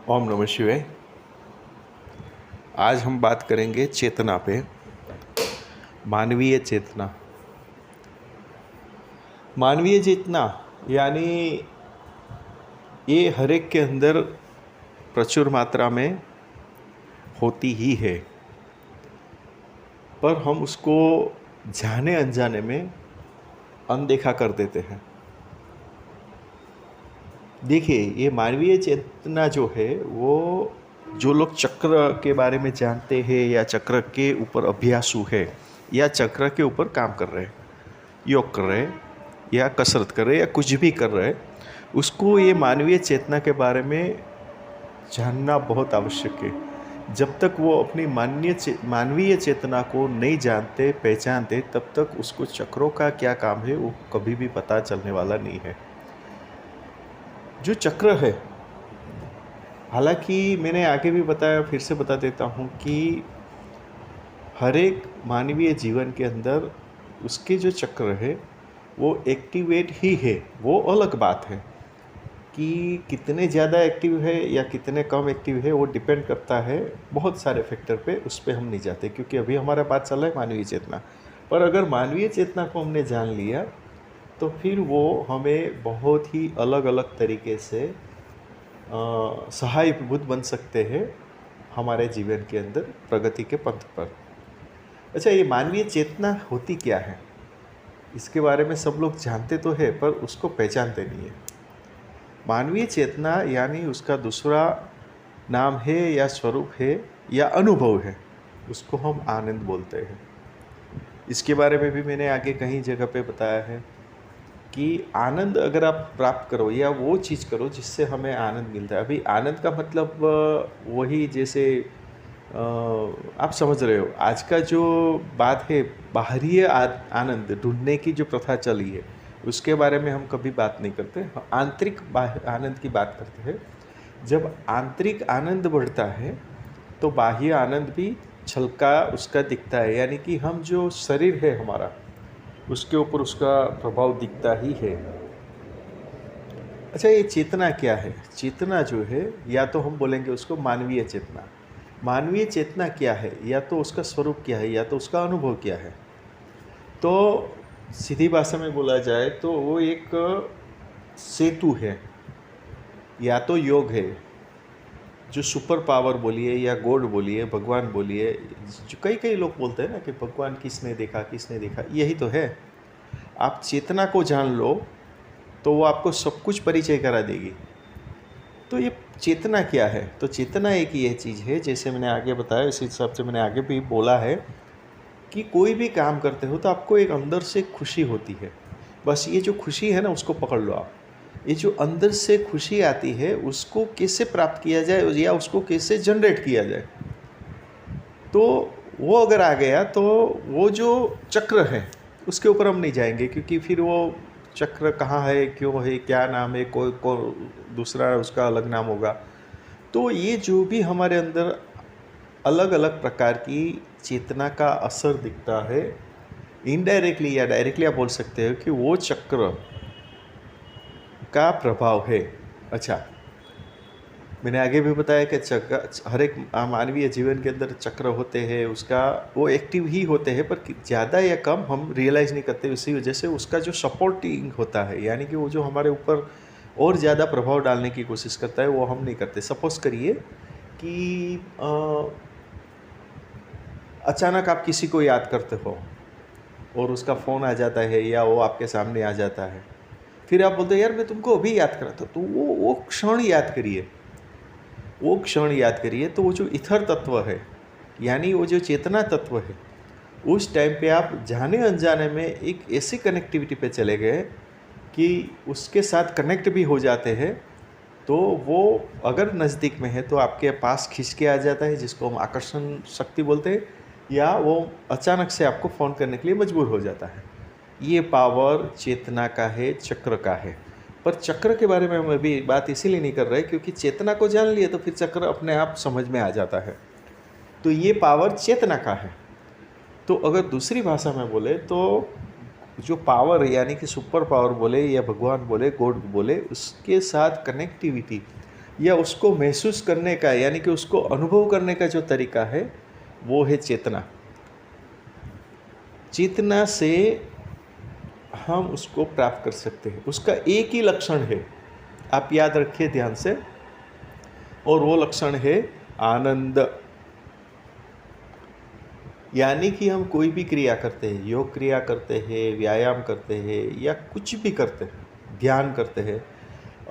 ओम नमः शिवाय। आज हम बात करेंगे चेतना पे। मानवीय चेतना। मानवीय चेतना यानी ये हर एक के अंदर प्रचुर मात्रा में होती ही है, पर हम उसको जाने अनजाने में अनदेखा कर देते हैं। देखिए, ये मानवीय चेतना जो है वो जो लोग चक्र के बारे में जानते हैं या चक्र के ऊपर अभ्यासु है या चक्र के ऊपर काम कर रहे हैं, योग कर रहे हैं या कसरत कर रहे हैं या कुछ भी कर रहे हैं, उसको ये मानवीय चेतना के बारे में जानना बहुत आवश्यक है। जब तक वो अपनी मानवीय चेतना को नहीं जानते पहचानते, तब तक उसको चक्रों का क्या काम है वो कभी भी पता चलने वाला नहीं है। जो चक्र है, हालांकि मैंने आगे भी बताया, फिर से बता देता हूँ कि हर एक मानवीय जीवन के अंदर उसके जो चक्र है वो एक्टिवेट ही है। वो अलग बात है कि कितने ज़्यादा एक्टिव है या कितने कम एक्टिव है, वो डिपेंड करता है बहुत सारे फैक्टर पे। उस पर हम नहीं जाते क्योंकि अभी हमारा बात चल रहा है मानवीय चेतना पर। अगर मानवीय चेतना को हमने जान लिया तो फिर वो हमें बहुत ही अलग अलग तरीके से सहायभूत बन सकते हैं हमारे जीवन के अंदर प्रगति के पथ पर। अच्छा, ये मानवीय चेतना होती क्या है, इसके बारे में सब लोग जानते तो है पर उसको पहचानते नहीं है। मानवीय चेतना यानी उसका दूसरा नाम है या स्वरूप है या अनुभव है, उसको हम आनंद बोलते हैं। इसके बारे में भी मैंने आगे कहीं जगह पे बताया है कि आनंद अगर आप प्राप्त करो या वो चीज़ करो जिससे हमें आनंद मिलता है। अभी आनंद का मतलब वही, जैसे आप समझ रहे हो, आज का जो बात है बाहरी आनंद ढूंढने की जो प्रथा चली है, उसके बारे में हम कभी बात नहीं करते। आंतरिक आनंद की बात करते हैं। जब आंतरिक आनंद बढ़ता है तो बाह्य आनंद भी छलका उसका दिखता है, यानी कि हम जो शरीर है हमारा, उसके ऊपर उसका प्रभाव दिखता ही है। अच्छा, ये चेतना क्या है? चेतना जो है, या तो हम बोलेंगे उसको मानवीय चेतना। मानवीय चेतना क्या है? या तो उसका स्वरूप क्या है या तो उसका अनुभव क्या है। तो सीधी भाषा में बोला जाए तो वो एक सेतु है या तो योग है, जो सुपर पावर बोलिए या गॉड बोलिए, भगवान बोलिए। जो कई कई लोग बोलते हैं ना कि भगवान किसने देखा किसने देखा, यही तो है। आप चेतना को जान लो तो वो आपको सब कुछ परिचय करा देगी। तो ये चेतना क्या है? तो चेतना एक ये चीज़ है, जैसे मैंने आगे बताया इस हिसाब से मैंने आगे भी बोला है कि कोई भी काम करते हो तो आपको एक अंदर से खुशी होती है। बस ये जो खुशी है ना, उसको पकड़ लो आप। ये जो अंदर से खुशी आती है उसको कैसे प्राप्त किया जाए या उसको कैसे जनरेट किया जाए, तो वो अगर आ गया तो वो जो चक्र है उसके ऊपर हम नहीं जाएंगे, क्योंकि फिर वो चक्र कहाँ है, क्यों है, क्या नाम है, कोई दूसरा उसका अलग नाम होगा। तो ये जो भी हमारे अंदर अलग अलग प्रकार की चेतना का असर दिखता है, इनडायरेक्टली या डायरेक्टली आप बोल सकते हो कि वो चक्र का प्रभाव है। अच्छा, मैंने आगे भी बताया कि चक्र हर एक मानवीय जीवन के अंदर चक्र होते हैं, उसका वो एक्टिव ही होते हैं पर ज़्यादा या कम हम रियलाइज़ नहीं करते। इसी वजह से उसका जो सपोर्टिंग होता है, यानी कि वो जो हमारे ऊपर और ज़्यादा प्रभाव डालने की कोशिश करता है, वो हम नहीं करते। सपोज़ करिए कि अचानक आप किसी को याद करते हो और उसका फ़ोन आ जाता है या वो आपके सामने आ जाता है, फिर आप बोलते हो यार मैं तुमको अभी याद करा था। तो वो क्षण याद करिए, वो क्षण याद करिए। तो वो जो इथर तत्व है, यानी वो जो चेतना तत्व है, उस टाइम पे आप जाने अनजाने में एक ऐसी कनेक्टिविटी पे चले गए कि उसके साथ कनेक्ट भी हो जाते हैं। तो वो अगर नज़दीक में है तो आपके पास खींच के आ जाता है, जिसको हम आकर्षण शक्ति बोलते हैं, या वो अचानक से आपको फ़ोन करने के लिए मजबूर हो जाता है। ये पावर चेतना का है, चक्र का है। पर चक्र के बारे में हम अभी बात इसीलिए नहीं कर रहे क्योंकि चेतना को जान लिए तो फिर चक्र अपने आप समझ में आ जाता है। तो ये पावर चेतना का है। तो अगर दूसरी भाषा में बोले तो जो पावर यानी कि सुपर पावर बोले या भगवान बोले, गॉड बोले, उसके साथ कनेक्टिविटी या उसको महसूस करने का यानी कि उसको अनुभव करने का जो तरीका है वो है चेतना। चेतना से हम उसको प्राप्त कर सकते हैं। उसका एक ही लक्षण है, आप याद रखिए ध्यान से, और वो लक्षण है आनंद। यानी कि हम कोई भी क्रिया करते हैं, योग क्रिया करते हैं, व्यायाम करते हैं या कुछ भी करते हैं, ध्यान करते हैं,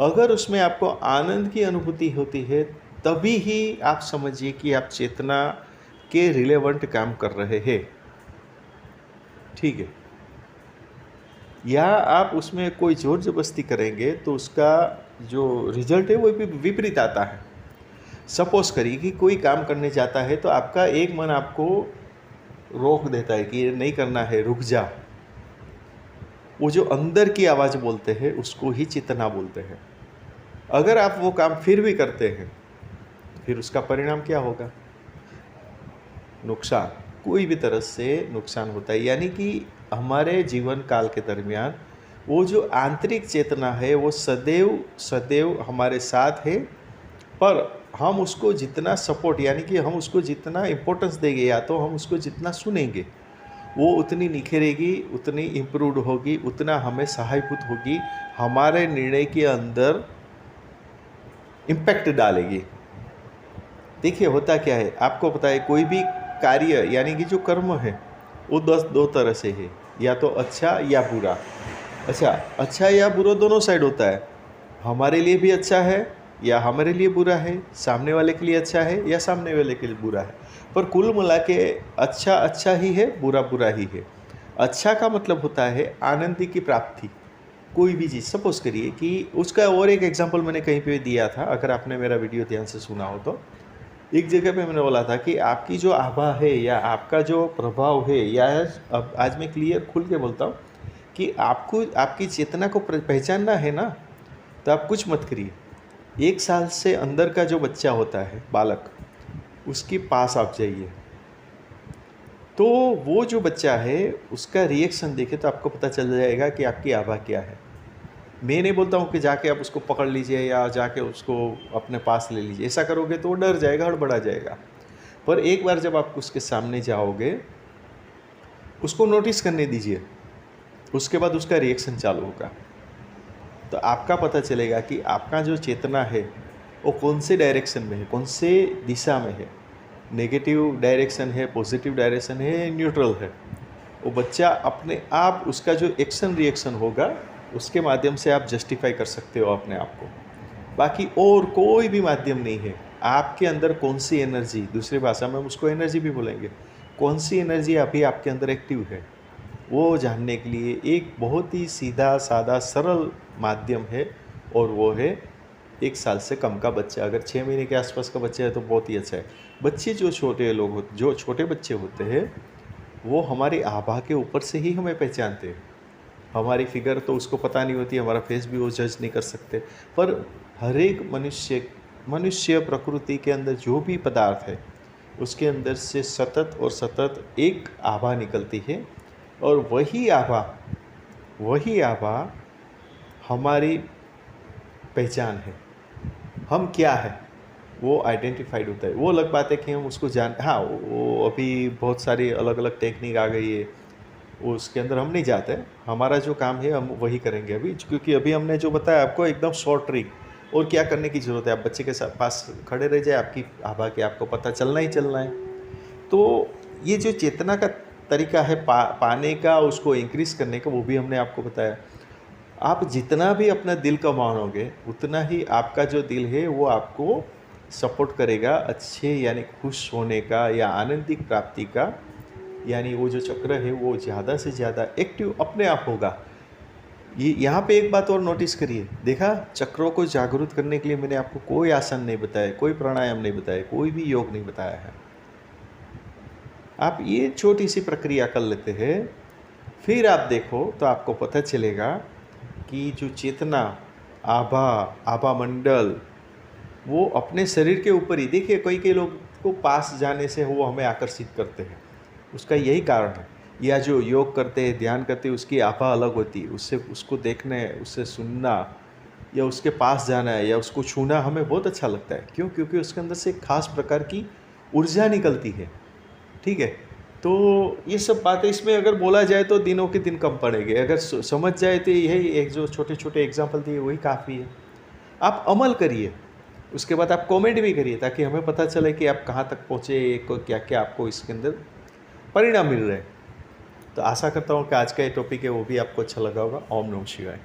अगर उसमें आपको आनंद की अनुभूति होती है तभी ही आप समझिए कि आप चेतना के रिलेवेंट काम कर रहे हैं। ठीक है। या आप उसमें कोई जोर जबरदस्ती करेंगे तो उसका जो रिजल्ट है वो भी विपरीत आता है। सपोज करिए कि कोई काम करने जाता है तो आपका एक मन आपको रोक देता है कि ये नहीं करना है, रुक जा। वो जो अंदर की आवाज़ बोलते हैं उसको ही चेतना बोलते हैं। अगर आप वो काम फिर भी करते हैं फिर उसका परिणाम क्या होगा? नुकसान, कोई भी तरह से नुकसान होता है। यानी कि हमारे जीवन काल के दरमियान वो जो आंतरिक चेतना है वो सदैव सदैव हमारे साथ है, पर हम उसको जितना सपोर्ट यानी कि हम उसको जितना इम्पोर्टेंस देंगे या तो हम उसको जितना सुनेंगे वो उतनी निखरेगी, उतनी इम्प्रूव्ड होगी, उतना हमें सहायभूत होगी, हमारे निर्णय के अंदर इम्पैक्ट डालेगी। देखिए होता क्या है, आपको पता है कोई भी कार्य यानी कि जो कर्म है वो दो तरह से है, या तो अच्छा या बुरा। अच्छा या बुरा दोनों साइड होता है, हमारे लिए भी अच्छा है या हमारे लिए बुरा है, सामने वाले के लिए अच्छा है या सामने वाले के लिए बुरा है, पर कुल मिला के अच्छा अच्छा ही है, बुरा बुरा ही है। अच्छा का मतलब होता है आनंद की प्राप्ति। कोई भी चीज़, सपोज करिए कि उसका और एक एग्जांपल मैंने कहीं पे दिया था, अगर आपने मेरा वीडियो ध्यान से सुना हो तो। एक जगह पे मैंने बोला था कि आपकी जो आभा है या आपका जो प्रभाव है, या अब आज मैं क्लियर खुल के बोलता हूँ कि आपको आपकी चेतना को पहचानना है ना, तो आप कुछ मत करिए। 1 साल से अंदर का जो बच्चा होता है, बालक, उसके पास आप जाइए, तो वो जो बच्चा है उसका रिएक्शन देखे तो आपको पता चल जाएगा कि आपकी आभा क्या है। मैं नहीं बोलता हूँ कि जाके आप उसको पकड़ लीजिए या जाके उसको अपने पास ले लीजिए, ऐसा करोगे तो वो डर जाएगा, हड़बड़ा जाएगा। पर एक बार जब आप उसके सामने जाओगे, उसको नोटिस करने दीजिए, उसके बाद उसका रिएक्शन चालू होगा, तो आपका पता चलेगा कि आपका जो चेतना है वो कौन से डायरेक्शन में है, कौन से दिशा में है, नेगेटिव डायरेक्शन है, पॉजिटिव डायरेक्शन है, न्यूट्रल है। वो बच्चा अपने आप उसका जो एक्शन रिएक्शन होगा उसके माध्यम से आप जस्टिफाई कर सकते हो अपने आप को। बाकी और कोई भी माध्यम नहीं है। आपके अंदर कौन सी एनर्जी, दूसरी भाषा में हम उसको एनर्जी भी बोलेंगे, कौन सी एनर्जी अभी आपके अंदर एक्टिव है, वो जानने के लिए एक बहुत ही सीधा साधा सरल माध्यम है, और वो है 1 साल से कम का बच्चा। अगर 6 महीने के आसपास का बच्चा है तो बहुत ही अच्छा है। बच्चे जो छोटे बच्चे होते हैं वो हमारी आभा के ऊपर से ही हमें पहचानते हैं। हमारी फिगर तो उसको पता नहीं होती, हमारा फेस भी वो जज नहीं कर सकते, पर हर एक मनुष्य प्रकृति के अंदर जो भी पदार्थ है उसके अंदर से सतत और सतत एक आभा निकलती है, और वही आभा हमारी पहचान है। हम क्या है वो आइडेंटिफाइड होता है। वो अलग बात है कि हम उसको हाँ, वो अभी बहुत सारी अलग अलग टेक्निक आ गई है, उसके अंदर हम नहीं जाते। हमारा जो काम है हम वही करेंगे अभी, क्योंकि अभी हमने जो बताया आपको एकदम शॉर्ट ट्रिक, और क्या करने की ज़रूरत है, आप बच्चे के पास खड़े रह जाए, आपकी आभा के आपको पता चलना ही चलना है। तो ये जो चेतना का तरीका है पाने का, उसको इंक्रीज़ करने का, वो भी हमने आपको बताया। आप जितना भी अपना दिल का मानोगे उतना ही आपका जो दिल है वो आपको सपोर्ट करेगा अच्छे यानी खुश होने का या आनंदिक प्राप्ति का, यानी वो जो चक्र है वो ज़्यादा से ज़्यादा एक्टिव अपने आप होगा। ये यहाँ पे एक बात और नोटिस करिए, देखा, चक्रों को जागरूक करने के लिए मैंने आपको कोई आसन नहीं बताया, कोई प्राणायाम नहीं बताया, कोई भी योग नहीं बताया है। आप ये छोटी सी प्रक्रिया कर लेते हैं, फिर आप देखो तो आपको पता चलेगा कि जो चेतना, आभा मंडल, वो अपने शरीर के ऊपर ही, देखिए कई लोग को पास जाने से वो हमें आकर्षित करते हैं, उसका यही कारण है। या जो योग करते हैं, ध्यान करते हैं, उसकी आभा अलग होती है, उसको देखने, उससे सुनना, या उसके पास जाना है या उसको छूना हमें बहुत अच्छा लगता है। क्यों? क्योंकि उसके अंदर से एक खास प्रकार की ऊर्जा निकलती है। ठीक है? तो ये सब बातें इसमें अगर बोला जाए तो दिनों के दिन कम पड़ेंगे। अगर समझ जाए तो यही एक जो छोटे-छोटे एग्ज़ाम्पल दिए वही काफ़ी है। आप अमल करिए, उसके बाद आप कमेंट भी करिए ताकि हमें पता चले कि आप कहाँ तक पहुँचे, क्या-क्या आपको इसके अंदर परिणाम मिल रहे हैं। तो आशा करता हूँ कि आज का ये टॉपिक है वो भी आपको अच्छा लगा होगा। ओम नमः शिवाय।